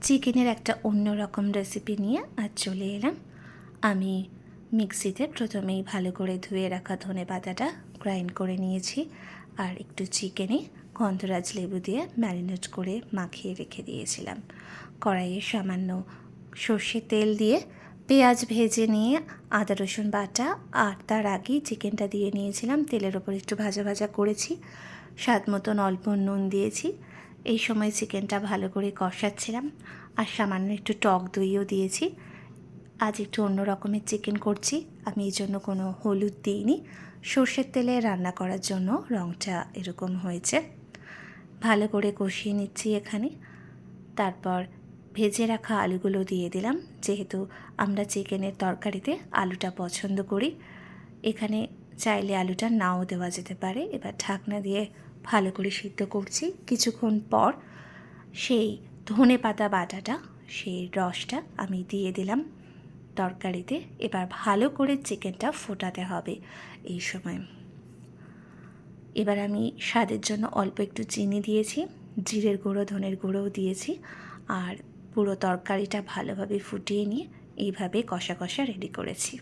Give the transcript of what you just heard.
চিকেনের একটা অন্যরকম রেসিপি নিয়ে আজ চলে এলাম। আমি মিক্সিতে প্রথমেই ভালো করে ধুয়ে রাখা ধনেপাতাটা গ্রাইন্ড করে নিয়েছি, আর একটু চিকেনে গন্ধরাজ লেবু দিয়ে ম্যারিনেট করে মাখিয়ে রেখে দিয়েছিলাম। কড়াইয়ে সামান্য সর্ষের তেল দিয়ে পেঁয়াজ ভেজে নিয়ে আদা রসুন বাটা, আর তার আগেই চিকেনটা দিয়ে নিয়েছিলাম। তেলের ওপর একটু ভাজা ভাজা করেছি, স্বাদ মতন অল্প নুন দিয়েছি। এই সময় চিকেনটা ভালো করে কষাচ্ছিলাম, আর সামান্য একটু টক দইও দিয়েছি। আজ একটু অন্য রকমের চিকেন করছি, আমি এই জন্য কোনো হলুদ দিইনি। সর্ষের তেলে রান্না করার জন্য রঙটা এরকম হয়েছে। ভালো করে কষিয়ে নিচ্ছি এখানে। তারপর ভেজে রাখা আলুগুলো দিয়ে দিলাম, যেহেতু আমরা চিকেনের তরকারিতে আলুটা পছন্দ করি। এখানে চাইলে আলুটা নাও দেওয়া যেতে পারে। এবার ঢাকনা দিয়ে ভালো করে সিদ্ধ করছি। কিছুক্ষণ পর সেই ধনেপাতা বাটাটা, সেই রসটা আমি দিয়ে দিলাম তরকারিতে। এবার ভালো করে চিকেনটা ফোটাতে হবে এই সময়। এবার আমি স্বাদের জন্য অল্প একটু চিনি দিয়েছি, জিরের গুঁড়ো ধনের গুঁড়োও দিয়েছি, আর পুরো তরকারিটা ভালোভাবে ফুটিয়ে নিয়ে এইভাবে কষা কষা রেডি করেছি।